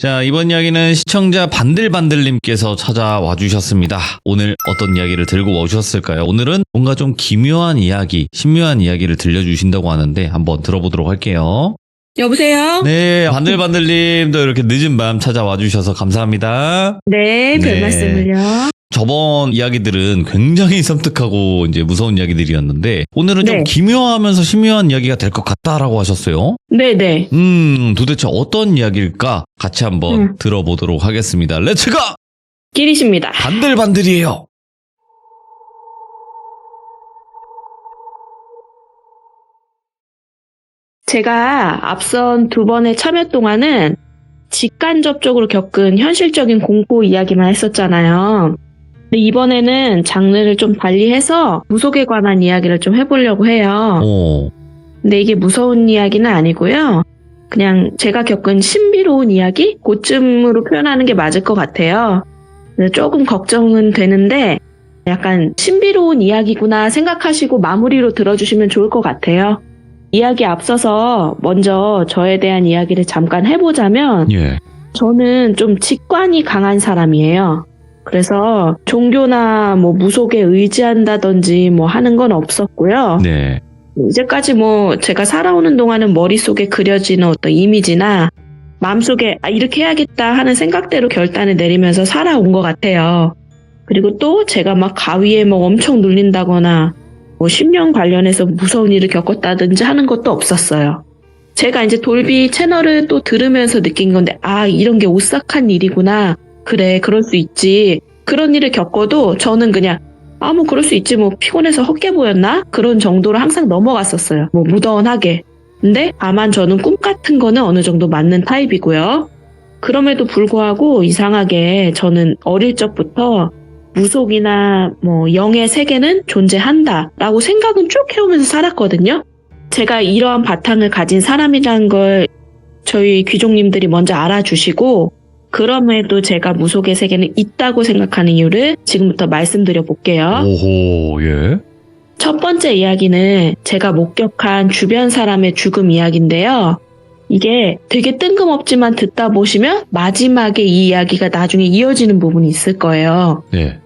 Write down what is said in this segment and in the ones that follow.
자, 이번 이야기는 시청자 반들반들님께서 찾아와 주셨습니다. 오늘 어떤 이야기를 들고 오셨을까요? 오늘은 뭔가 좀 기묘한 이야기, 신묘한 이야기를 들려주신다고 하는데 한번 들어보도록 할게요. 여보세요? 네, 반들반들님도 이렇게 늦은 밤 찾아와 주셔서 감사합니다. 네, 별 말씀을요. 저번 이야기들은 굉장히 섬뜩하고 이제 무서운 이야기들이었는데 오늘은 좀 네. 기묘하면서 신묘한 이야기가 될 것 같다라고 하셨어요. 네네. 도대체 어떤 이야기일까? 같이 한번 들어보도록 하겠습니다. 렛츠고! 길이십니다. 반들반들이에요. 제가 앞선 2번의 참여 동안은 직간접적으로 겪은 현실적인 공포 이야기만 했었잖아요. 근데 이번에는 장르를 좀 달리해서 무속에 관한 이야기를 좀 해보려고 해요. 근데 이게 무서운 이야기는 아니고요. 그냥 제가 겪은 신비로운 이야기? 그쯤으로 표현하는 게 맞을 것 같아요. 그래서 조금 걱정은 되는데 약간 신비로운 이야기구나 생각하시고 마무리로 들어주시면 좋을 것 같아요. 이야기 앞서서 먼저 저에 대한 이야기를 잠깐 해보자면 저는 좀 직관이 강한 사람이에요. 그래서 종교나 뭐 무속에 의지한다든지 뭐 하는 건 없었고요. 네. 이제까지 뭐 제가 살아오는 동안은 머릿속에 그려지는 어떤 이미지나 마음속에 이렇게 해야겠다 하는 생각대로 결단을 내리면서 살아온 것 같아요. 그리고 또 제가 막 가위에 뭐 엄청 눌린다거나 뭐 10년 관련해서 무서운 일을 겪었다든지 하는 것도 없었어요. 제가 이제 돌비 채널을 또 들으면서 느낀 건데 이런 게 오싹한 일이구나. 그래, 그럴 수 있지. 그런 일을 겪어도 저는 그냥 뭐 그럴 수 있지. 뭐 피곤해서 헛게 보였나? 그런 정도로 항상 넘어갔었어요. 뭐 무던하게. 근데 다만 저는 꿈 같은 거는 어느 정도 맞는 타입이고요. 그럼에도 불구하고 이상하게 저는 어릴 적부터 무속이나 뭐 영의 세계는 존재한다라고 생각은 쭉 해오면서 살았거든요. 제가 이러한 바탕을 가진 사람이라는 걸 저희 귀족님들이 먼저 알아주시고 그럼에도 제가 무속의 세계는 있다고 생각하는 이유를 지금부터 말씀드려 볼게요. 오호, 예. 첫 번째 이야기는 제가 목격한 주변 사람의 죽음 이야기인데요. 이게 되게 뜬금없지만 듣다 보시면 마지막에 이 이야기가 나중에 이어지는 부분이 있을 거예요. 네.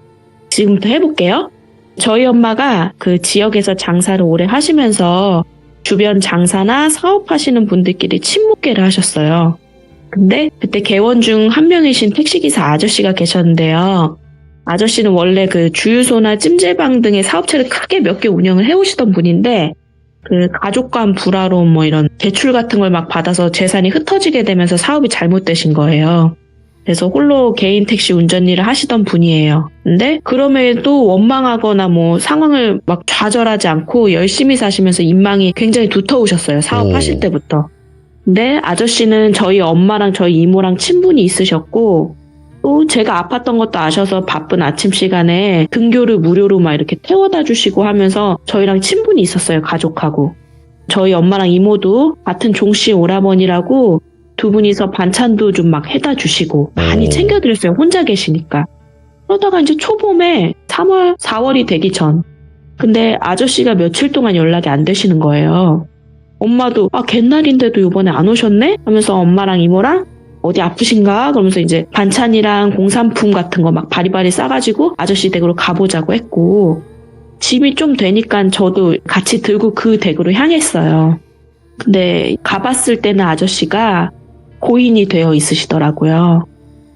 지금부터 해볼게요. 저희 엄마가 그 지역에서 장사를 오래 하시면서 주변 장사나 사업하시는 분들끼리 친목계를 하셨어요. 근데 그때 개원 중 한 명이신 택시기사 아저씨가 계셨는데요. 아저씨는 원래 그 주유소나 찜질방 등의 사업체를 크게 몇 개 운영을 해오시던 분인데 그 가족 간 불화로 뭐 이런 대출 같은 걸 막 받아서 재산이 흩어지게 되면서 사업이 잘못되신 거예요. 그래서 홀로 개인 택시 운전 일을 하시던 분이에요. 근데 그럼에도 원망하거나 뭐 상황을 막 좌절하지 않고 열심히 사시면서 인망이 굉장히 두터우셨어요. 사업하실 때부터. 근데 아저씨는 저희 엄마랑 저희 이모랑 친분이 있으셨고 또 제가 아팠던 것도 아셔서 바쁜 아침 시간에 등교를 무료로 막 이렇게 태워다 주시고 하면서 저희랑 친분이 있었어요. 가족하고. 저희 엄마랑 이모도 같은 종씨 오라버니라고 두 분이서 반찬도 좀 막 해다 주시고 많이 챙겨드렸어요. 혼자 계시니까. 그러다가 이제 초봄에 3월, 4월이 되기 전. 근데 아저씨가 며칠 동안 연락이 안 되시는 거예요. 엄마도 갯날인데도 이번에 안 오셨네? 하면서 엄마랑 이모랑 어디 아프신가? 그러면서 이제 반찬이랑 공산품 같은 거 막 바리바리 싸가지고 아저씨 댁으로 가보자고 했고 짐이 좀 되니까 저도 같이 들고 그 댁으로 향했어요. 근데 가봤을 때는 아저씨가 고인이 되어 있으시더라고요.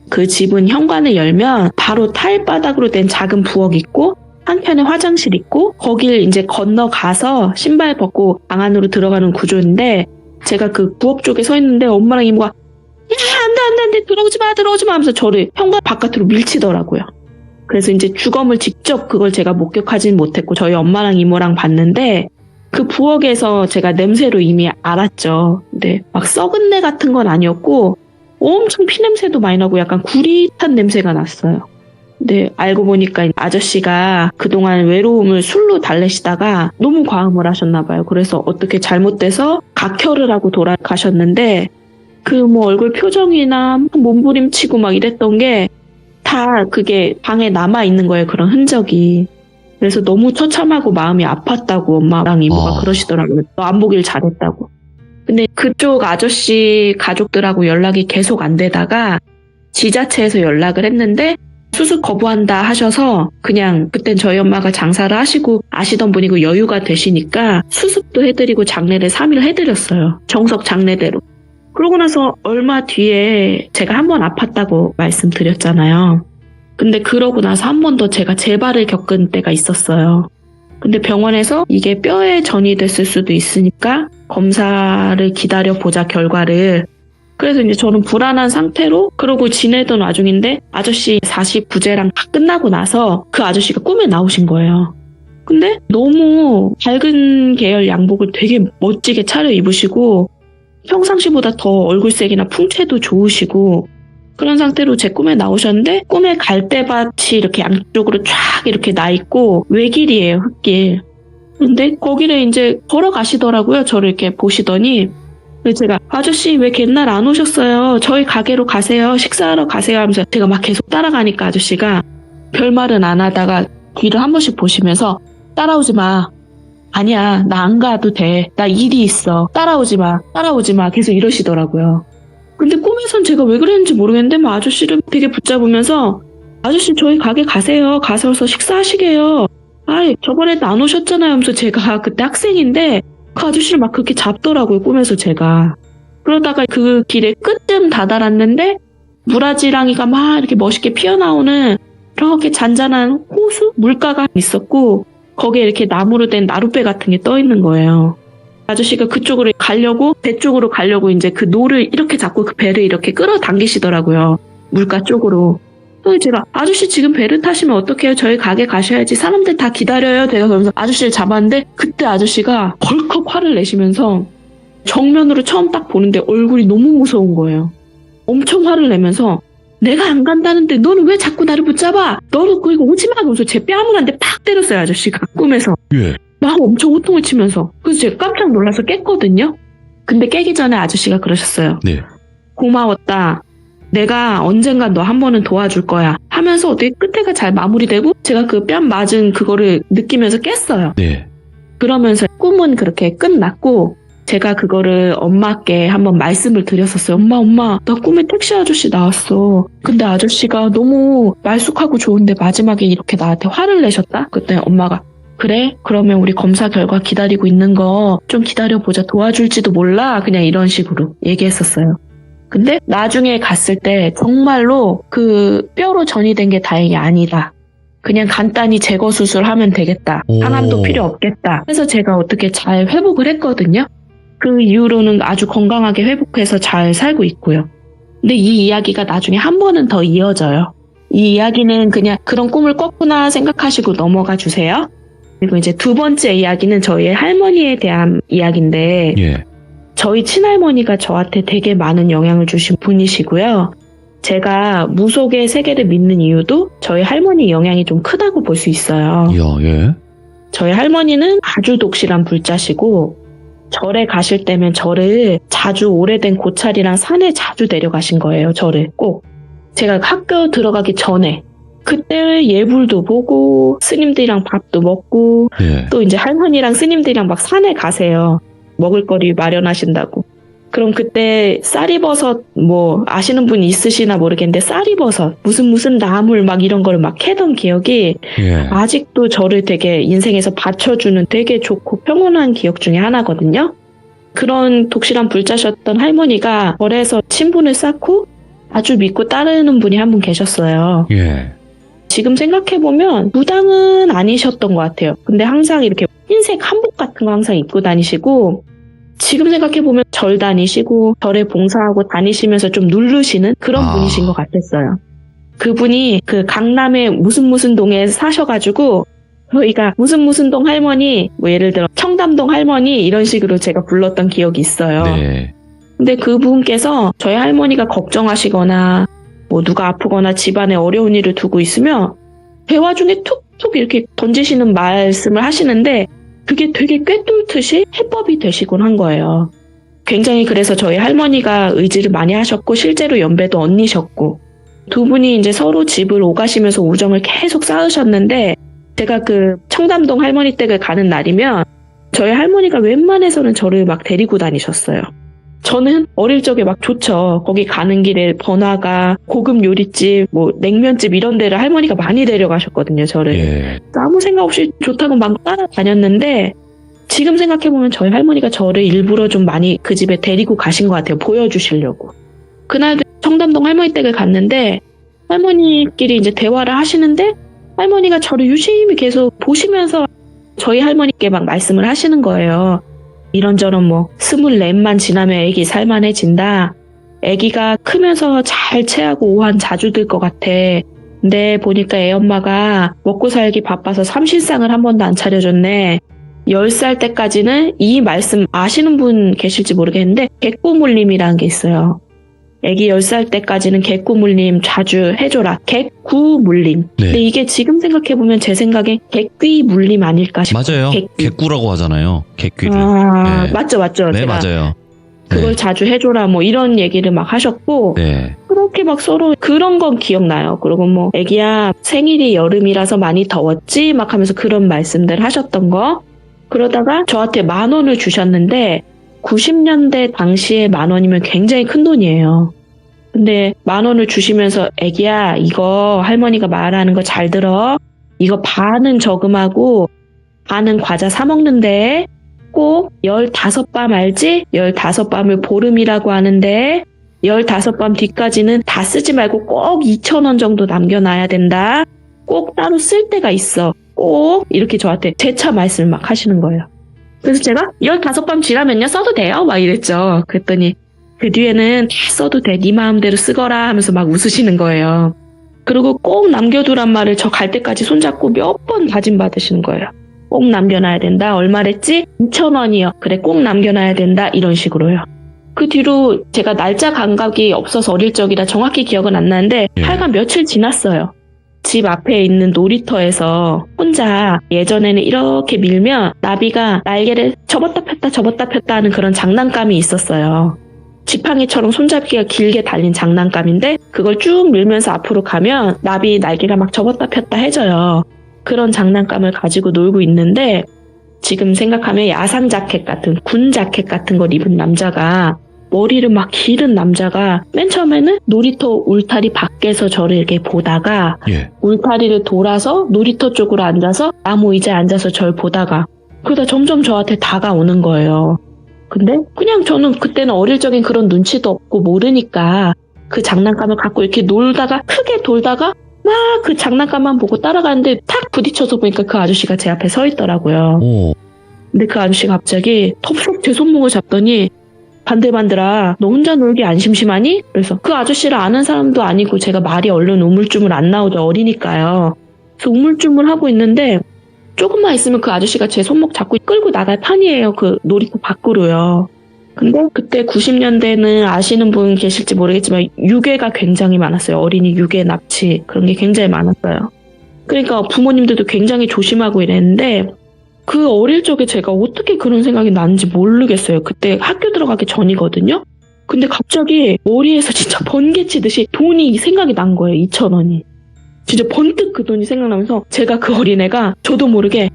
그 집은 현관을 열면 바로 타일바닥으로 된 작은 부엌 있고 한켠에 화장실 있고 거길 이제 건너가서 신발 벗고 방 안으로 들어가는 구조인데 제가 그 부엌 쪽에 서 있는데 엄마랑 이모가 안 돼 들어오지 마 하면서 저를 현관 바깥으로 밀치더라고요. 그래서 이제 주검을 직접 그걸 제가 목격하진 못했고 저희 엄마랑 이모랑 봤는데 그 부엌에서 제가 냄새로 이미 알았죠. 근데 막 썩은 내 같은 건 아니었고 엄청 피냄새도 많이 나고 약간 구릿한 냄새가 났어요. 근데 알고 보니까 아저씨가 그동안 외로움을 술로 달래시다가 너무 과음을 하셨나 봐요. 그래서 어떻게 잘못돼서 각혈을 하고 돌아가셨는데 그 뭐 얼굴 표정이나 몸부림치고 막 이랬던 게 다 그게 방에 남아있는 거예요. 그런 흔적이. 그래서 너무 처참하고 마음이 아팠다고 엄마랑 이모가 그러시더라고요. 너 안 보길 잘했다고. 근데 그쪽 아저씨 가족들하고 연락이 계속 안 되다가 지자체에서 연락을 했는데 수습 거부한다 하셔서 그냥 그땐 저희 엄마가 장사를 하시고 아시던 분이고 여유가 되시니까 수습도 해드리고 장례를 3일 해드렸어요. 정석 장례대로. 그러고 나서 얼마 뒤에 제가 한 번 아팠다고 말씀드렸잖아요. 근데 그러고 나서 한 번 더 제가 재발을 겪은 때가 있었어요. 근데 병원에서 이게 뼈에 전이 됐을 수도 있으니까 검사를 기다려보자 결과를. 그래서 이제 저는 불안한 상태로 그러고 지내던 와중인데 아저씨 40부제랑 다 끝나고 나서 그 아저씨가 꿈에 나오신 거예요. 근데 너무 밝은 계열 양복을 되게 멋지게 차려입으시고 평상시보다 더 얼굴색이나 풍채도 좋으시고 그런 상태로 제 꿈에 나오셨는데 꿈에 갈대밭이 이렇게 양쪽으로 쫙 이렇게 나 있고 외길이에요, 흙길. 근데 거기를 이제 걸어가시더라고요. 저를 이렇게 보시더니. 그래서 제가 아저씨 왜 옛날 안 오셨어요? 저희 가게로 가세요. 식사하러 가세요 하면서 제가 막 계속 따라가니까 아저씨가 별말은 안 하다가 뒤를 한 번씩 보시면서 따라오지 마. 아니야, 나 안 가도 돼. 나 일이 있어. 따라오지 마. 따라오지 마. 계속 이러시더라고요. 근데 꿈에선 제가 왜 그랬는지 모르겠는데 막 아저씨를 되게 붙잡으면서 아저씨 저희 가게 가세요. 가셔서 식사하시게요. 아이 저번에도 안 오셨잖아요 하면서 제가 그때 학생인데 그 아저씨를 막 그렇게 잡더라고요. 꿈에서 제가. 그러다가 그 길의 끝쯤 다다랐는데 무라지랑이가 막 이렇게 멋있게 피어나오는 이렇게 잔잔한 호수? 물가가 있었고 거기에 이렇게 나무로 된 나룻배 같은 게 떠 있는 거예요. 아저씨가 그쪽으로 가려고 배 쪽으로 가려고 이제 그 노를 이렇게 잡고 그 배를 이렇게 끌어당기시더라고요. 물가 쪽으로. 그래서 제가 아저씨 지금 배를 타시면 어떡해요? 저희 가게 가셔야지. 사람들 다 기다려요. 제가 그러면서 아저씨를 잡았는데 그때 아저씨가 벌컥 화를 내시면서 정면으로 처음 딱 보는데 얼굴이 너무 무서운 거예요. 엄청 화를 내면서 내가 안 간다는데 너는 왜 자꾸 나를 붙잡아? 너는 그리고 오지 마! 그러면서 제 뺨을 한 대 팍 때렸어요. 아저씨가 꿈에서. 예. 막 엄청 호통을 치면서. 그래서 제가 깜짝 놀라서 깼거든요. 근데 깨기 전에 아저씨가 그러셨어요. 네. 고마웠다. 내가 언젠간 너 한 번은 도와줄 거야. 하면서 어떻게 끝에가 잘 마무리되고 제가 그 뺨 맞은 그거를 느끼면서 깼어요. 네. 그러면서 꿈은 그렇게 끝났고 제가 그거를 엄마께 한번 말씀을 드렸었어요. 엄마, 나 꿈에 택시 아저씨 나왔어. 근데 아저씨가 너무 말쑥하고 좋은데 마지막에 이렇게 나한테 화를 내셨다? 그때 엄마가 그래? 그러면 우리 검사 결과 기다리고 있는 거 좀 기다려보자. 도와줄지도 몰라. 그냥 이런 식으로 얘기했었어요. 근데 나중에 갔을 때 정말로 그 뼈로 전이 된 게 다행이 아니다. 그냥 간단히 제거 수술하면 되겠다. 오. 항암도 필요 없겠다. 그래서 제가 어떻게 잘 회복을 했거든요. 그 이후로는 아주 건강하게 회복해서 잘 살고 있고요. 근데 이 이야기가 나중에 한 번은 더 이어져요. 이 이야기는 그냥 그런 꿈을 꿨구나 생각하시고 넘어가 주세요. 그리고 이제 두 번째 이야기는 저희 할머니에 대한 이야기인데 예. 저희 친할머니가 저한테 되게 많은 영향을 주신 분이시고요. 제가 무속의 세계를 믿는 이유도 저희 할머니 영향이 좀 크다고 볼 수 있어요. 예. 저희 할머니는 아주 독실한 불자시고 절에 가실 때면 저를 자주 오래된 고찰이랑 산에 자주 데려가신 거예요. 저를 꼭. 제가 학교 들어가기 전에 그때 예불도 보고 스님들이랑 밥도 먹고 예. 또 이제 할머니랑 스님들이랑 막 산에 가세요. 먹을거리 마련하신다고. 그럼 그때 쌀이버섯 뭐 아시는 분 있으시나 모르겠는데 쌀이버섯 무슨 나물 막 이런 걸 막 캐던 기억이 예. 아직도 저를 되게 인생에서 받쳐주는 되게 좋고 평온한 기억 중에 하나거든요. 그런 독실한 불자셨던 할머니가 절에서 친분을 쌓고 아주 믿고 따르는 분이 한 분 계셨어요. 예. 지금 생각해보면 무당은 아니셨던 것 같아요. 근데 항상 이렇게 흰색 한복 같은 거 항상 입고 다니시고 지금 생각해보면 절 다니시고 절에 봉사하고 다니시면서 좀 누르시는 그런 분이신 것 같았어요. 그분이 그 강남의 무슨 동에 사셔가지고 저희가 무슨 동 할머니 뭐 예를 들어 청담동 할머니 이런 식으로 제가 불렀던 기억이 있어요. 네. 근데 그분께서 저희 할머니가 걱정하시거나 뭐 누가 아프거나 집안에 어려운 일을 두고 있으면 대화 중에 툭툭 이렇게 던지시는 말씀을 하시는데 그게 되게 꿰뚫듯이 해법이 되시곤 한 거예요. 굉장히 그래서 저희 할머니가 의지를 많이 하셨고 실제로 연배도 언니셨고 두 분이 이제 서로 집을 오가시면서 우정을 계속 쌓으셨는데 제가 그 청담동 할머니 댁을 가는 날이면 저희 할머니가 웬만해서는 저를 막 데리고 다니셨어요. 저는 어릴 적에 막 좋죠. 거기 가는 길에 번화가, 고급 요리집, 뭐 냉면집 이런 데를 할머니가 많이 데려가셨거든요, 저를. 예. 아무 생각 없이 좋다고 막 따라다녔는데 지금 생각해보면 저희 할머니가 저를 일부러 좀 많이 그 집에 데리고 가신 것 같아요. 보여주시려고. 그날도 청담동 할머니 댁을 갔는데 할머니끼리 이제 대화를 하시는데 할머니가 저를 유심히 계속 보시면서 저희 할머니께 막 말씀을 하시는 거예요. 이런저런 뭐 24만 지나면 애기 살만해진다. 애기가 크면서 잘 체하고 오한 자주 들 것 같아. 근데 보니까 애 엄마가 먹고 살기 바빠서 삼실상을 한 번도 안 차려줬네. 10살 때까지는 이 말씀 아시는 분 계실지 모르겠는데 객구물림이라는 게 있어요. 애기 10살 때까지는 객구물림 자주 해줘라. 객구물림. 네. 근데 이게 지금 생각해보면 제 생각에 객귀물림 아닐까 싶어요. 맞아요. 객귀. 객구라고 하잖아요. 객귀를. 아, 네. 맞죠. 네, 제가 맞아요. 그걸 네. 자주 해줘라 뭐 이런 얘기를 막 하셨고 네. 그렇게 막 서로 그런 건 기억나요. 그리고 뭐 애기야 생일이 여름이라서 많이 더웠지 막 하면서 그런 말씀들 하셨던 거. 그러다가 저한테 10,000원을 주셨는데 90년대 당시에 10,000원이면 굉장히 큰 돈이에요. 근데 10,000원을 주시면서 애기야 이거 할머니가 말하는 거 잘 들어. 이거 반은 저금하고 반은 과자 사 먹는데 꼭 15밤 알지? 15밤을 보름이라고 하는데 15밤 뒤까지는 다 쓰지 말고 꼭 2,000원 정도 남겨놔야 된다. 꼭 따로 쓸 때가 있어. 꼭 이렇게 저한테 재차 말씀을 막 하시는 거예요. 그래서 제가 15밤 지나면요 써도 돼요? 막 이랬죠. 그랬더니 그 뒤에는 다 써도 돼. 네 마음대로 쓰거라 하면서 막 웃으시는 거예요. 그리고 꼭 남겨두란 말을 저 갈 때까지 손잡고 몇 번 다짐받으시는 거예요. 꼭 남겨놔야 된다. 얼마랬지? 2,000원이요. 그래 꼭 남겨놔야 된다. 이런 식으로요. 그 뒤로 제가 날짜 감각이 없어서 어릴 적이라 정확히 기억은 안 나는데 예. 하여간 며칠 지났어요. 집 앞에 있는 놀이터에서 혼자 예전에는 이렇게 밀면 나비가 날개를 접었다 폈다 하는 그런 장난감이 있었어요. 지팡이처럼 손잡이가 길게 달린 장난감인데 그걸 쭉 밀면서 앞으로 가면 나비 날개가 막 접었다 폈다 해져요. 그런 장난감을 가지고 놀고 있는데 지금 생각하면 야상 자켓 같은 군 자켓 같은 걸 입은 남자가 머리를 막 기른 남자가 맨 처음에는 놀이터 울타리 밖에서 저를 이렇게 보다가 예. 울타리를 돌아서 놀이터 쪽으로 앉아서 나무 의자에 앉아서 저를 보다가 그러다 점점 저한테 다가오는 거예요. 근데 그냥 저는 그때는 어릴 적엔 그런 눈치도 없고 모르니까 그 장난감을 갖고 이렇게 놀다가 크게 돌다가 막 그 장난감만 보고 따라가는데 탁 부딪혀서 보니까 그 아저씨가 제 앞에 서 있더라고요. 오. 근데 그 아저씨가 갑자기 덥석 제 손목을 잡더니 반들반들아 너 혼자 놀기 안 심심하니? 그래서 그 아저씨를 아는 사람도 아니고 제가 말이 얼른 우물쭈물 안 나오죠. 어리니까요. 그래서 우물쭈물 하고 있는데 조금만 있으면 그 아저씨가 제 손목 잡고 끌고 나갈 판이에요. 그 놀이터 밖으로요. 근데 그때 90년대는 아시는 분 계실지 모르겠지만 유괴가 굉장히 많았어요. 어린이 유괴 납치 그런 게 굉장히 많았어요. 그러니까 부모님들도 굉장히 조심하고 이랬는데 그 어릴 적에 제가 어떻게 그런 생각이 나는지 모르겠어요. 그때 학교 들어가기 전이거든요. 근데 갑자기 머리에서 진짜 번개 치듯이 돈이 생각이 난 거예요. 2,000원이. 진짜 번뜩 그 돈이 생각나면서 제가 그 어린애가 저도 모르게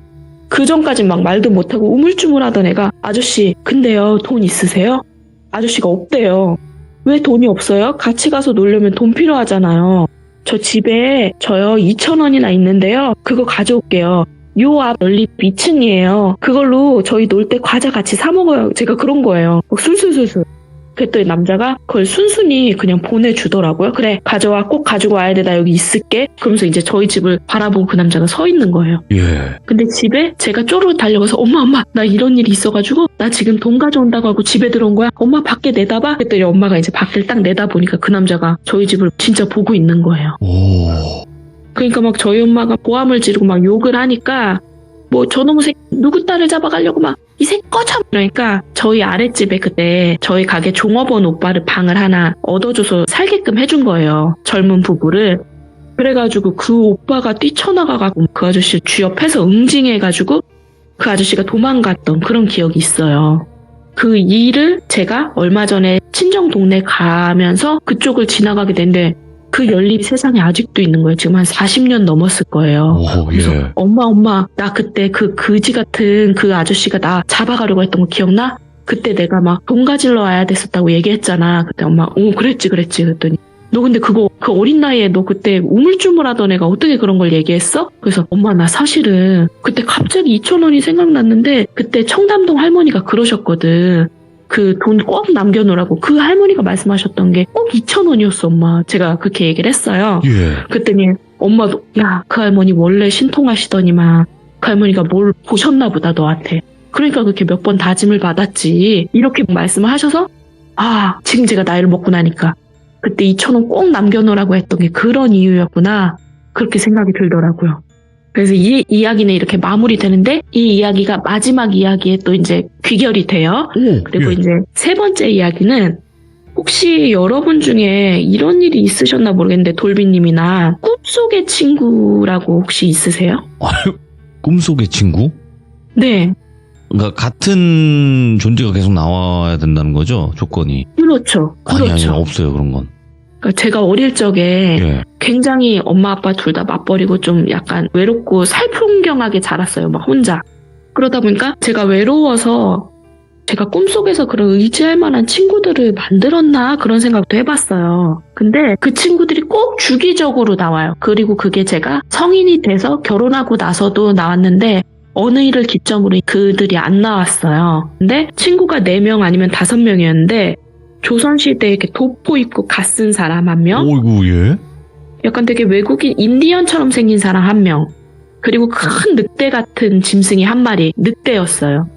그 전까진 막 말도 못하고 우물쭈물하던 애가 아저씨 근데요 돈 있으세요? 아저씨가 없대요. 왜 돈이 없어요? 같이 가서 놀려면 돈 필요하잖아요. 저 집에 저요 2,000원이나 있는데요. 그거 가져올게요. 요 앞 연립 2층이에요. 그걸로 저희 놀 때 과자 같이 사 먹어요. 제가 그런 거예요. 술술술술. 그랬더니 남자가 그걸 순순히 그냥 보내주더라고요. 그래 가져와 꼭 가지고 와야 돼. 나 여기 있을게. 그러면서 이제 저희 집을 바라보고 그 남자가 서 있는 거예요. 예. 근데 집에 제가 쪼르르 달려가서 엄마 나 이런 일이 있어가지고 나 지금 돈 가져온다고 하고 집에 들어온 거야. 엄마 밖에 내다봐. 그랬더니 엄마가 이제 밖을 딱 내다보니까 그 남자가 저희 집을 진짜 보고 있는 거예요. 오. 그러니까 막 저희 엄마가 고함을 지르고 막 욕을 하니까 뭐 저놈의 새끼 누구 딸을 잡아가려고 막 이 새끼 꺼져. 그러니까 저희 아랫집에 그때 저희 가게 종업원 오빠를 방을 하나 얻어줘서 살게끔 해준 거예요. 젊은 부부를. 그래가지고 그 오빠가 뛰쳐나가가지고 그 아저씨 쥐옆에서 응징해가지고 그 아저씨가 도망갔던 그런 기억이 있어요. 그 일을 제가 얼마 전에 친정 동네 가면서 그쪽을 지나가게 됐는데 그 연립이 세상에 아직도 있는 거예요. 지금 한 40년 넘었을 거예요. 오, 그래서 예. 엄마, 나 그때 그 거지 같은 그 아저씨가 나 잡아가려고 했던 거 기억나? 그때 내가 막 돈 가지러 와야 됐었다고 얘기했잖아. 그때 엄마, 그랬지. 그랬더니 너 근데 그거 그 어린 나이에 너 그때 우물쭈물하던 애가 어떻게 그런 걸 얘기했어? 그래서 엄마 나 사실은 그때 갑자기 2,000원이 생각났는데 그때 청담동 할머니가 그러셨거든. 그 돈 꼭 남겨놓으라고 그 할머니가 말씀하셨던 게 꼭 2,000원이었어 엄마. 제가 그렇게 얘기를 했어요. 예. 그랬더니 엄마도 야 그 할머니 원래 신통하시더니만 그 할머니가 뭘 보셨나 보다 너한테. 그러니까 그렇게 몇 번 다짐을 받았지. 이렇게 말씀을 하셔서 지금 제가 나이를 먹고 나니까 그때 2,000원 꼭 남겨놓으라고 했던 게 그런 이유였구나. 그렇게 생각이 들더라고요. 그래서 이 이야기는 이렇게 마무리되는데 이 이야기가 마지막 이야기에 또 이제 귀결이 돼요. 그리고 이제 세 번째 이야기는 혹시 여러분 중에 이런 일이 있으셨나 모르겠는데 돌비님이나 꿈속의 친구라고 혹시 있으세요? 꿈속의 친구? 네. 그러니까 같은 존재가 계속 나와야 된다는 거죠? 조건이. 그렇죠. 아니, 없어요, 그런 건. 그러니까 제가 어릴 적에 예. 굉장히 엄마 아빠 둘 다 맞벌이고 좀 약간 외롭고 살풍경하게 자랐어요. 막 혼자. 그러다 보니까 제가 외로워서 제가 꿈속에서 그런 의지할 만한 친구들을 만들었나 그런 생각도 해봤어요. 근데 그 친구들이 꼭 주기적으로 나와요. 그리고 그게 제가 성인이 돼서 결혼하고 나서도 나왔는데 어느 일을 기점으로 그들이 안 나왔어요. 근데 친구가 4명 아니면 5명이었는데 조선시대에 이렇게 도포 입고 갓 쓴 사람 1명, 오이구, 예. 약간 되게 외국인 인디언처럼 생긴 사람 1명, 그리고 큰 늑대 같은 짐승이 1마리, 늑대였어요.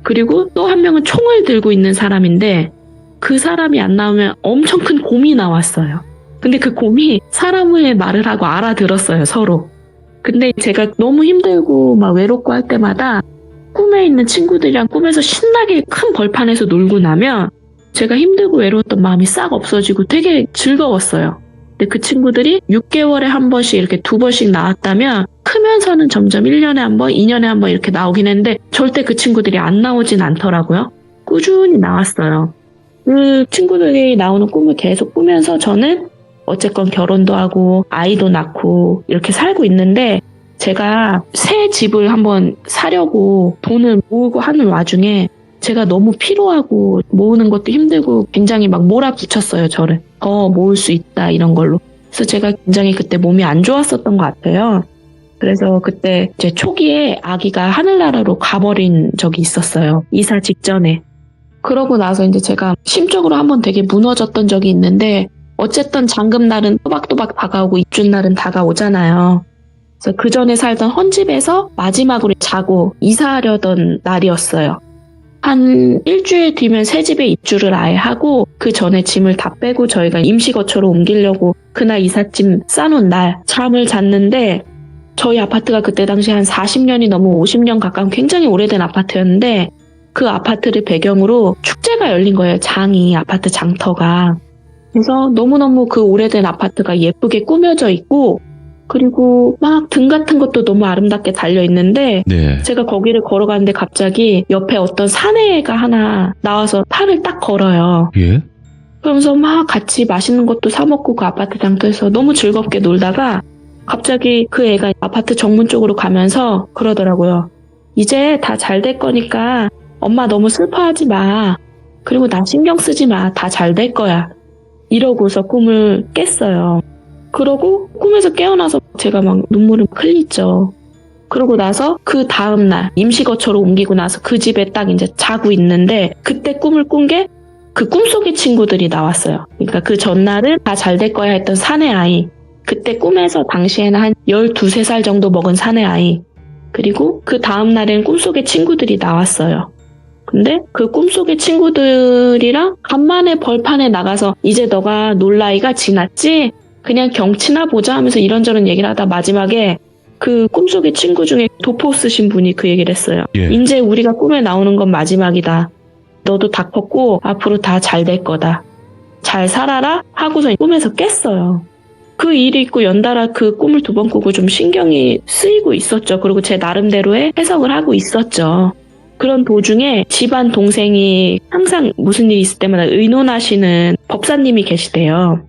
그리고 또 1명은 총을 들고 있는 사람인데 그 사람이 안 나오면 엄청 큰 곰이 나왔어요. 근데 그 곰이 사람의 말을 하고 알아들었어요, 서로. 근데 제가 너무 힘들고 막 외롭고 할 때마다 꿈에 있는 친구들이랑 꿈에서 신나게 큰 벌판에서 놀고 나면 제가 힘들고 외로웠던 마음이 싹 없어지고 되게 즐거웠어요. 근데 그 친구들이 6개월에 한 번씩 이렇게 2번씩 나왔다면 크면서는 점점 1년에 한 번, 2년에 한 번 이렇게 나오긴 했는데 절대 그 친구들이 안 나오진 않더라고요. 꾸준히 나왔어요. 그 친구들이 나오는 꿈을 계속 꾸면서 저는 어쨌건 결혼도 하고 아이도 낳고 이렇게 살고 있는데 제가 새 집을 한번 사려고 돈을 모으고 하는 와중에 제가 너무 피로하고 모으는 것도 힘들고 굉장히 막 몰아붙였어요, 저를. 모을 수 있다, 이런 걸로. 그래서 제가 굉장히 그때 몸이 안 좋았었던 것 같아요. 그래서 그때 제 초기에 아기가 하늘나라로 가버린 적이 있었어요. 이사 직전에. 그러고 나서 이제 제가 심적으로 한번 되게 무너졌던 적이 있는데 어쨌든 잔금날은 또박또박 다가오고 입춘날은 다가오잖아요. 그래서 그 전에 살던 헌집에서 마지막으로 자고 이사하려던 날이었어요. 한 일주일 뒤면 새 집에 입주를 아예 하고 그 전에 짐을 다 빼고 저희가 임시거처로 옮기려고 그날 이삿짐 싸놓은 날 잠을 잤는데 저희 아파트가 그때 당시 한 40년이 넘은 50년 가까운 굉장히 오래된 아파트였는데 그 아파트를 배경으로 축제가 열린 거예요. 장이, 아파트 장터가. 그래서 너무너무 그 오래된 아파트가 예쁘게 꾸며져 있고 그리고 막 등 같은 것도 너무 아름답게 달려있는데 네. 제가 거기를 걸어가는데 갑자기 옆에 어떤 사내가 하나 나와서 팔을 딱 걸어요. 예? 그러면서 막 같이 맛있는 것도 사 먹고 그 아파트 장터에서 너무 즐겁게 놀다가 갑자기 그 애가 아파트 정문 쪽으로 가면서 그러더라고요. 이제 다 잘 될 거니까 엄마 너무 슬퍼하지 마. 그리고 나 신경 쓰지 마. 다 잘 될 거야. 이러고서 꿈을 깼어요. 그러고 꿈에서 깨어나서 제가 막 눈물을 흘리죠. 그러고 나서 그 다음날 임시거처로 옮기고 나서 그 집에 딱 이제 자고 있는데 그때 꿈을 꾼 게 그 꿈속의 친구들이 나왔어요. 그러니까 그 전날은 다 잘 될 거야 했던 사내 아이. 그때 꿈에서 당시에는 한 12, 3살 정도 먹은 사내 아이. 그리고 그 다음날에는 꿈속의 친구들이 나왔어요. 근데 그 꿈속의 친구들이랑 간만에 벌판에 나가서 이제 너가 놀 나이가 지났지? 그냥 경치나 보자 하면서 이런저런 얘기를 하다 마지막에 그 꿈속의 친구 중에 도포 쓰신 분이 그 얘기를 했어요. 예. 이제 우리가 꿈에 나오는 건 마지막이다. 너도 다 컸고 앞으로 다 잘 될 거다. 잘 살아라 하고서 꿈에서 깼어요. 그 일이 있고 연달아 그 꿈을 2번 꾸고 좀 신경이 쓰이고 있었죠. 그리고 제 나름대로의 해석을 하고 있었죠. 그런 도중에 집안 동생이 항상 무슨 일이 있을 때마다 의논하시는 법사님이 계시대요.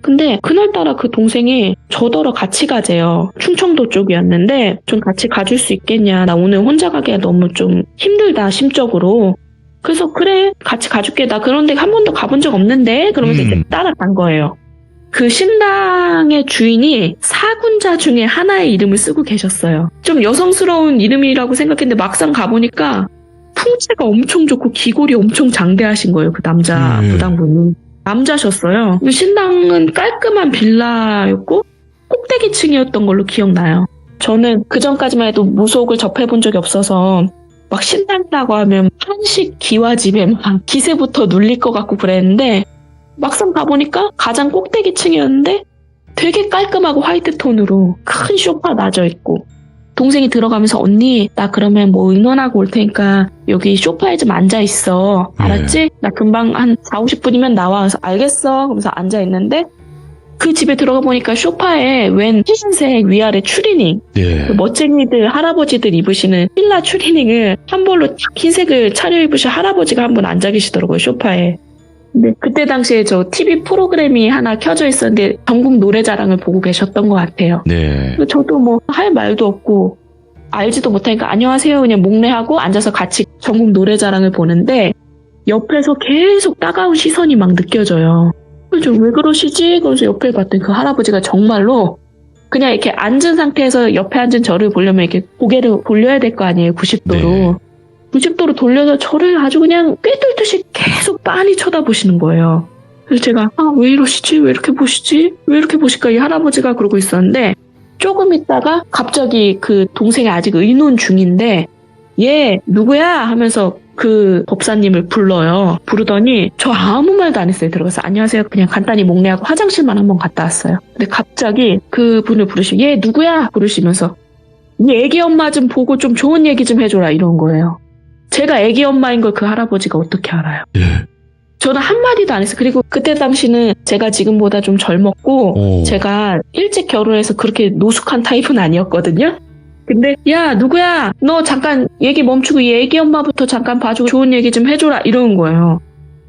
근데 그날따라 그 동생이 저더러 같이 가재요. 충청도 쪽이었는데 좀 같이 가줄 수 있겠냐. 나 오늘 혼자 가기가 너무 좀 힘들다 심적으로. 그래서 그래 같이 가줄게. 나 그런 데 한 번도 가본 적 없는데 그러면서 이제 따라간 거예요. 그 신당의 주인이 사군자 중에 하나의 이름을 쓰고 계셨어요. 좀 여성스러운 이름이라고 생각했는데 막상 가보니까 풍채가 엄청 좋고 기골이 엄청 장대하신 거예요. 그 남자 무당분이. 남자셨어요. 신당은 깔끔한 빌라였고 꼭대기층이었던 걸로 기억나요. 저는 그전까지만 해도 무속을 접해본 적이 없어서 막 신당이라고 하면 한식 기와집에 막 기세부터 눌릴 것 같고 그랬는데 막상 가보니까 가장 꼭대기층이었는데 되게 깔끔하고 화이트 톤으로 큰 소파 놔져 있고 동생이 들어가면서 언니 나 그러면 뭐 의논하고 올 테니까 여기 소파에 좀 앉아있어. 알았지? 나 금방 한 4, 50분이면 나와. 그래서 알겠어. 그러면서 앉아있는데 그 집에 들어가 보니까 소파에 웬 흰색 위아래 추리닝 그 멋쟁이들 할아버지들 입으시는 필라 추리닝을 한 벌로 딱 흰색을 차려입으신 할아버지가 한 분 앉아 계시더라고요. 소파에. 근데 그때 당시에 저 TV 프로그램이 하나 켜져 있었는데 전국 노래자랑을 보고 계셨던 것 같아요. 네. 저도 뭐 할 말도 없고 알지도 못하니까 안녕하세요 그냥 목례하고 앉아서 같이 전국 노래자랑을 보는데 옆에서 계속 따가운 시선이 막 느껴져요. 그래서 왜 그러시지? 그래서 옆에 봤더니 그 할아버지가 정말로 그냥 이렇게 앉은 상태에서 옆에 앉은 저를 보려면 이렇게 고개를 돌려야 될 거 아니에요. 90도로. 네. 90도로 돌려서 저를 아주 그냥 꿰뚫듯이 계속 빤히 쳐다보시는 거예요. 그래서 제가 왜 이러시지? 왜 이렇게 보시지? 왜 이렇게 보실까? 이 할아버지가 그러고 있었는데 조금 있다가 갑자기 그 동생이 아직 의논 중인데 얘 누구야? 하면서 그 법사님을 불러요. 부르더니 저 아무 말도 안 했어요. 들어가서 안녕하세요. 그냥 간단히 목례하고 화장실만 한번 갔다 왔어요. 근데 갑자기 그 분을 부르시고 얘 누구야? 부르시면서 이 애기 엄마 좀 보고 좀 좋은 얘기 좀 해줘라 이런 거예요. 제가 애기 엄마인 걸 그 할아버지가 어떻게 알아요? 저는 한마디도 안 했어요. 그리고 그때 당시는 제가 지금보다 좀 젊었고 제가 일찍 결혼해서 그렇게 노숙한 타입은 아니었거든요. 근데 야 누구야? 너 잠깐 얘기 멈추고 이 애기 엄마부터 잠깐 봐주고 좋은 얘기 좀 해줘라 이러는 거예요.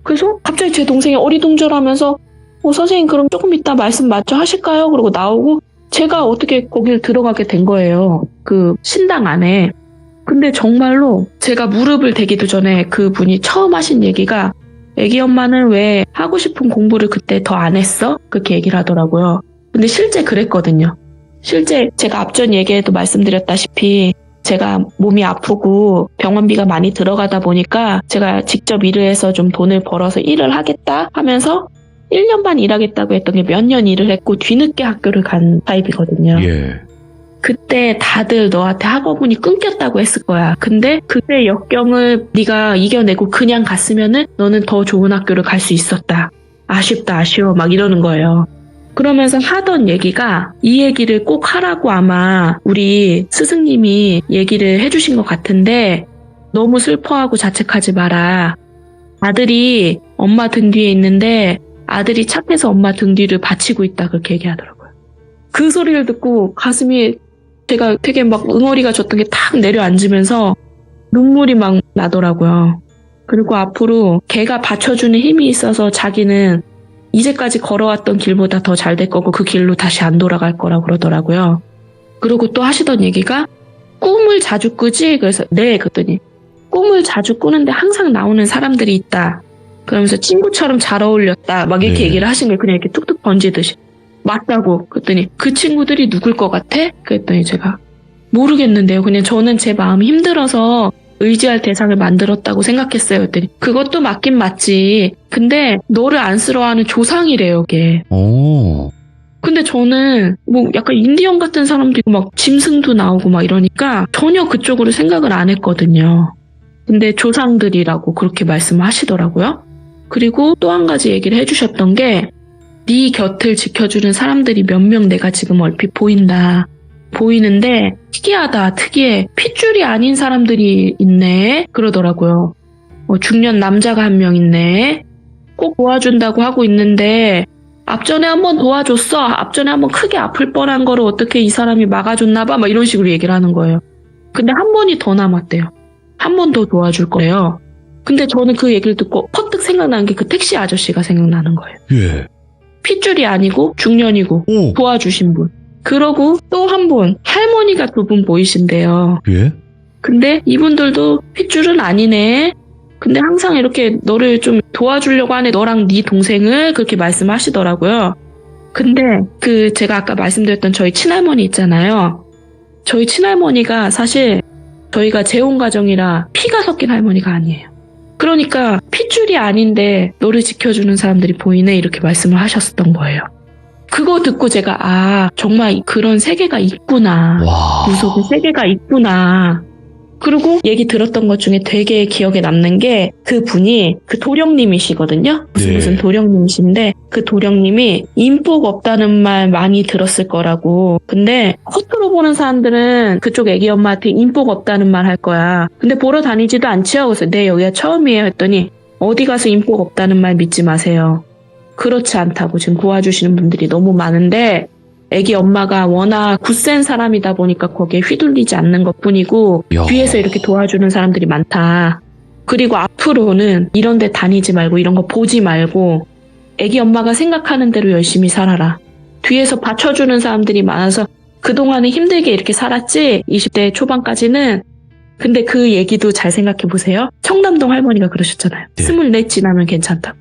그래서 갑자기 제 동생이 어리둥절하면서 선생님 그럼 조금 이따 말씀 마저 하실까요? 그러고 나오고 제가 어떻게 거길 들어가게 된 거예요. 그 신당 안에. 근데 정말로 제가 무릎을 대기도 전에 그분이 처음 하신 얘기가 애기 엄마는 왜 하고 싶은 공부를 그때 더 안 했어? 그렇게 얘기를 하더라고요. 근데 실제 그랬거든요. 실제 제가 앞전 얘기에도 말씀드렸다시피 제가 몸이 아프고 병원비가 많이 들어가다 보니까 제가 직접 일을 해서 좀 돈을 벌어서 일을 하겠다 하면서 1년 반 일하겠다고 했던 게 몇 년 일을 했고 뒤늦게 학교를 간 타입이거든요. 그때 다들 너한테 학업운이 끊겼다고 했을 거야. 근데 그때 역경을 네가 이겨내고 그냥 갔으면은 너는 더 좋은 학교를 갈 수 있었다. 아쉽다 아쉬워 막 이러는 거예요. 그러면서 하던 얘기가 이 얘기를 꼭 하라고 아마 우리 스승님이 얘기를 해주신 것 같은데 너무 슬퍼하고 자책하지 마라. 아들이 엄마 등 뒤에 있는데 아들이 착해서 엄마 등 뒤를 받치고 있다 그렇게 얘기하더라고요. 그 소리를 듣고 가슴이 제가 되게 막 응어리가 졌던 게 탁 내려앉으면서 눈물이 막 나더라고요. 그리고 앞으로 걔가 받쳐주는 힘이 있어서 자기는 이제까지 걸어왔던 길보다 더 잘 될 거고 그 길로 다시 안 돌아갈 거라고 그러더라고요. 그리고 또 하시던 얘기가 꿈을 자주 꾸지? 그래서 네 그랬더니 꿈을 자주 꾸는데 항상 나오는 사람들이 있다. 그러면서 친구처럼 잘 어울렸다. 막 이렇게 얘기를 하신 걸 그냥 이렇게 툭툭 던지듯이. 맞다고. 그랬더니 그 친구들이 누굴 것 같아? 그랬더니 제가 모르겠는데요. 그냥 저는 제 마음이 힘들어서 의지할 대상을 만들었다고 생각했어요. 그랬더니 그것도 맞긴 맞지. 근데 너를 안쓰러워하는 조상이래요. 이게. 근데 저는 뭐 약간 인디언 같은 사람도 있고 막 짐승도 나오고 막 이러니까 전혀 그쪽으로 생각을 안 했거든요. 근데 조상들이라고 그렇게 말씀하시더라고요. 그리고 또 한 가지 얘기를 해주셨던 게 네 곁을 지켜주는 사람들이 몇 명 내가 지금 얼핏 보인다. 보이는데 특이하다. 특이해. 핏줄이 아닌 사람들이 있네. 그러더라고요. 중년 남자가 한 명 있네. 꼭 도와준다고 하고 있는데 앞전에 한번 도와줬어. 앞전에 한번 크게 아플 뻔한 거를 어떻게 이 사람이 막아줬나 봐. 막 이런 식으로 얘기를 하는 거예요. 근데 한 번이 더 남았대요. 한 번 더 도와줄 거예요. 근데 저는 그 얘기를 듣고 퍼뜩 생각나는 게 그 택시 아저씨가 생각나는 거예요. 핏줄이 아니고 중년이고 오, 도와주신 분. 그러고 또 한 분, 할머니가 두 분 보이신대요. 예? 근데 이분들도 핏줄은 아니네. 근데 항상 이렇게 너를 좀 도와주려고 하네. 너랑 네 동생을 그렇게 말씀하시더라고요. 근데 제가 아까 말씀드렸던 저희 친할머니 있잖아요. 저희 친할머니가 사실 저희가 재혼 가정이라 피가 섞인 할머니가 아니에요. 그러니까 핏줄이 아닌데 너를 지켜주는 사람들이 보이네 이렇게 말씀을 하셨던 거예요. 그거 듣고 제가 정말 그런 세계가 있구나. 와. 무속의 세계가 있구나. 그리고 얘기 들었던 것 중에 되게 기억에 남는 게 그분이 도령님이시거든요. 네. 무슨 도령님이신데 그 도령님이 인복 없다는 말 많이 들었을 거라고. 근데 겉으로 보는 사람들은 그쪽 애기 엄마한테 인복 없다는 말 할 거야. 근데 보러 다니지도 않지요. 그래서 네, 여기가 처음이에요 했더니 어디 가서 인복 없다는 말 믿지 마세요. 그렇지 않다고 지금 도와주시는 분들이 너무 많은데 애기 엄마가 워낙 굳센 사람이다 보니까 거기에 휘둘리지 않는 것뿐이고 야. 뒤에서 이렇게 도와주는 사람들이 많다. 그리고 앞으로는 이런 데 다니지 말고 이런 거 보지 말고 애기 엄마가 생각하는 대로 열심히 살아라. 뒤에서 받쳐주는 사람들이 많아서 그동안은 힘들게 이렇게 살았지 20대 초반까지는. 근데 그 얘기도 잘 생각해 보세요. 청담동 할머니가 그러셨잖아요. 네. 24 지나면 괜찮다.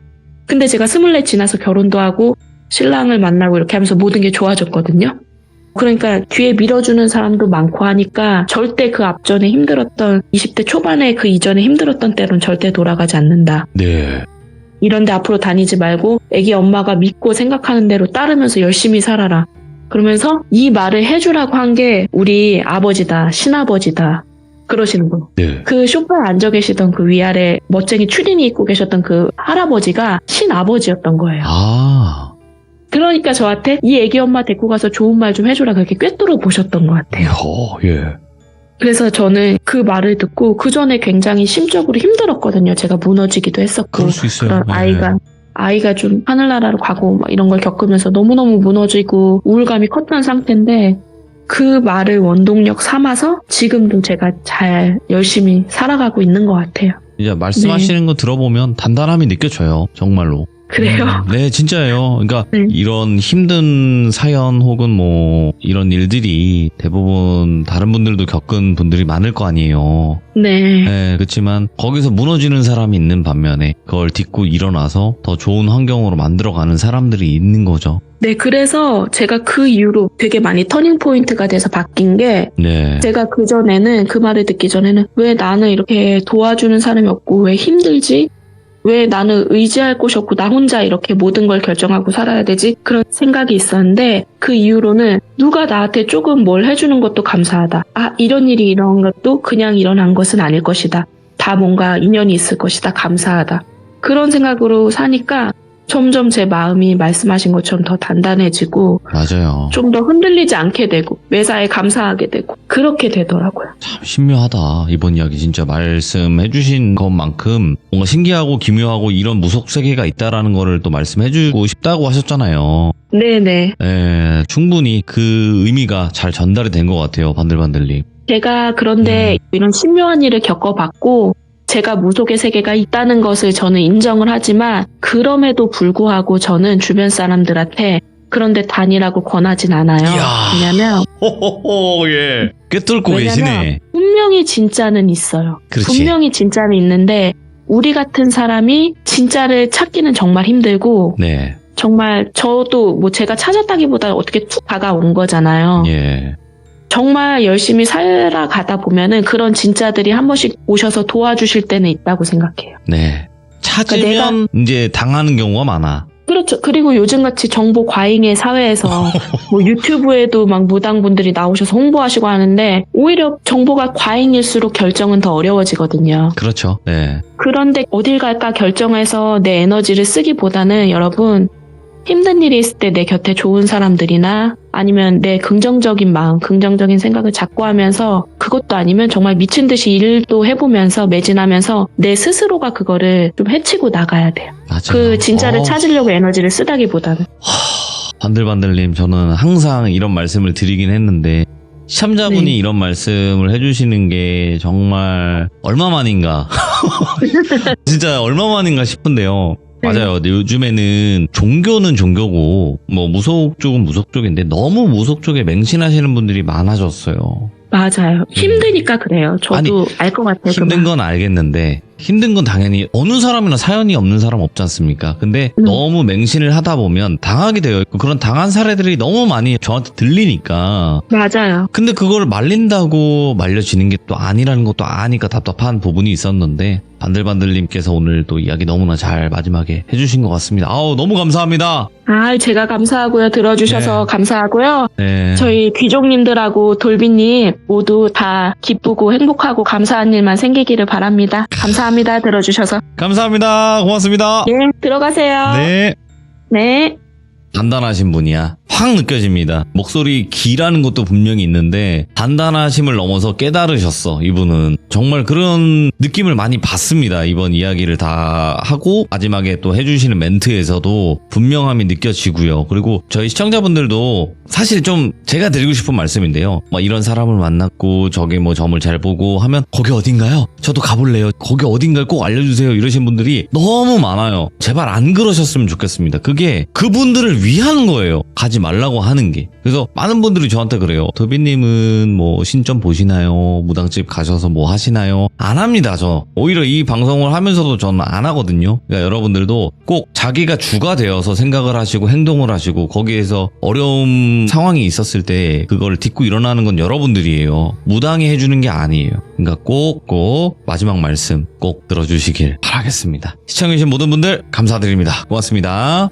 근데 제가 24 지나서 결혼도 하고 신랑을 만나고 이렇게 하면서 모든 게 좋아졌거든요. 그러니까 뒤에 밀어주는 사람도 많고 하니까 절대 그 앞전에 힘들었던 20대 초반에 그 이전에 힘들었던 때로는 절대 돌아가지 않는다. 네. 이런데 앞으로 다니지 말고 애기 엄마가 믿고 생각하는 대로 따르면서 열심히 살아라. 그러면서 이 말을 해주라고 한 게 우리 아버지다, 신아버지다. 그러시는 분. 네. 그 소파에 앉아 계시던 그 위아래 멋쟁이 추리닝 입고 계셨던 그 할아버지가 신아버지였던 거예요. 아. 그러니까 저한테 이 애기 엄마 데리고 가서 좋은 말 좀 해줘라 그렇게 꿰뚫어 보셨던 것 같아요. 예. 그래서 저는 그 말을 듣고 그 전에 굉장히 심적으로 힘들었거든요. 제가 무너지기도 했었고 그럴 수 있어요. 그런 네. 아이가 좀 하늘나라로 가고 막 이런 걸 겪으면서 너무너무 무너지고 우울감이 컸던 상태인데 그 말을 원동력 삼아서 지금도 제가 잘 열심히 살아가고 있는 것 같아요. 이제 말씀하시는 거 들어보면 단단함이 느껴져요. 정말로. 그래요? 네, 진짜예요. 그러니까 네. 이런 힘든 사연 혹은 뭐 이런 일들이 대부분 다른 분들도 겪은 분들이 많을 거 아니에요. 네. 네, 그렇지만 거기서 무너지는 사람이 있는 반면에 그걸 딛고 일어나서 더 좋은 환경으로 만들어가는 사람들이 있는 거죠. 네, 그래서 제가 그 이후로 되게 많이 터닝 포인트가 돼서 바뀐 게 네. 제가 그전에는 그 말을 듣기 전에는 왜 나는 이렇게 도와주는 사람이 없고 왜 힘들지? 왜 나는 의지할 곳이 없고 나 혼자 이렇게 모든 걸 결정하고 살아야 되지? 그런 생각이 있었는데 그 이후로는 누가 나한테 조금 뭘 해주는 것도 감사하다. 이런 일이 일어난 것도 그냥 일어난 것은 아닐 것이다. 다 뭔가 인연이 있을 것이다. 감사하다. 그런 생각으로 사니까 점점 제 마음이 말씀하신 것처럼 더 단단해지고 맞아요. 좀 더 흔들리지 않게 되고 매사에 감사하게 되고 그렇게 되더라고요. 참 신묘하다. 이번 이야기 진짜 말씀해주신 것만큼 뭔가 신기하고 기묘하고 이런 무속 세계가 있다라는 거를 또 말씀해주고 싶다고 하셨잖아요. 네네. 네, 충분히 그 의미가 잘 전달이 된 것 같아요. 반들반들님. 제가 그런데 이런 신묘한 일을 겪어봤고 제가 무속의 세계가 있다는 것을 저는 인정을 하지만 그럼에도 불구하고 저는 주변 사람들한테 그런데 다니라고 권하진 않아요. 이야. 왜냐면 호호호, 예. 꿰뚫고 계시네. 분명히 진짜는 있어요. 그렇지. 분명히 진짜는 있는데 우리 같은 사람이 진짜를 찾기는 정말 힘들고 네. 정말 저도 뭐 제가 찾았다기보다 어떻게 툭 다가온 거잖아요. 예. 정말 열심히 살아가다 보면은 그런 진짜들이 한 번씩 오셔서 도와주실 때는 있다고 생각해요. 네. 찾으면 그러니까 이제 당하는 경우가 많아. 그렇죠. 그리고 요즘같이 정보 과잉의 사회에서 뭐 유튜브에도 막 무당분들이 나오셔서 홍보하시고 하는데 오히려 정보가 과잉일수록 결정은 더 어려워지거든요. 그렇죠. 네. 그런데 어딜 갈까 결정해서 내 에너지를 쓰기보다는 여러분 힘든 일이 있을 때 내 곁에 좋은 사람들이나 아니면 내 긍정적인 마음, 긍정적인 생각을 잡고 하면서 그것도 아니면 정말 미친 듯이 일도 해보면서 매진하면서 내 스스로가 그거를 좀 해치고 나가야 돼요. 맞아요. 그 진짜를 찾으려고 에너지를 쓰다기보다는. 반들반들님, 저는 항상 이런 말씀을 드리긴 했는데 시청자분이 네. 이런 말씀을 해주시는 게 정말 얼마만인가 진짜 얼마만인가 싶은데요. 맞아요. 근데 요즘에는 종교는 종교고 뭐 무속 쪽은 무속 쪽인데 너무 무속 쪽에 맹신하시는 분들이 많아졌어요. 맞아요. 힘드니까 그래요. 저도 알 것 같아요. 힘든 건 알겠는데 힘든 건 당연히 어느 사람이나 사연이 없는 사람 없지 않습니까? 근데 너무 맹신을 하다 보면 당하게 돼요. 그런 당한 사례들이 너무 많이 저한테 들리니까. 맞아요. 근데 그걸 말린다고 말려지는 게 또 아니라는 것도 아니까 답답한 부분이 있었는데 반들반들님께서 오늘 또 이야기 너무나 잘 마지막에 해주신 것 같습니다. 아우 너무 감사합니다. 제가 감사하고요. 들어주셔서 네. 감사하고요. 네. 저희 귀족님들하고 돌비님 모두 다 기쁘고 행복하고 감사한 일만 생기기를 바랍니다. 감사합니다. 들어주셔서. 감사합니다. 고맙습니다. 네, 들어가세요. 네. 네. 단단하신 분이야. 확 느껴집니다. 목소리 기라는 것도 분명히 있는데 단단하심을 넘어서 깨달으셨어. 이분은 정말 그런 느낌을 많이 받습니다. 이번 이야기를 다 하고 마지막에 또 해주시는 멘트에서도 분명함이 느껴지고요. 그리고 저희 시청자분들도 사실 좀 제가 드리고 싶은 말씀인데요. 막 이런 사람을 만났고 저게 뭐 점을 잘 보고 하면 거기 어딘가요? 저도 가볼래요. 거기 어딘가를 꼭 알려주세요. 이러신 분들이 너무 많아요. 제발 안 그러셨으면 좋겠습니다. 그게 그분들을 위한 거예요. 가지 말라고 하는 게. 그래서 많은 분들이 저한테 그래요. 도비님은 뭐 신점 보시나요? 무당집 가셔서 뭐 하시나요? 안 합니다. 저 오히려 이 방송을 하면서도 저는 안 하거든요. 그러니까 여러분들도 꼭 자기가 주가 되어서 생각을 하시고 행동을 하시고 거기에서 어려운 상황이 있었을 때 그걸 딛고 일어나는 건 여러분들이에요. 무당이 해주는 게 아니에요. 그러니까 꼭 마지막 말씀 꼭 들어주시길 바라겠습니다. 시청해주신 모든 분들 감사드립니다. 고맙습니다.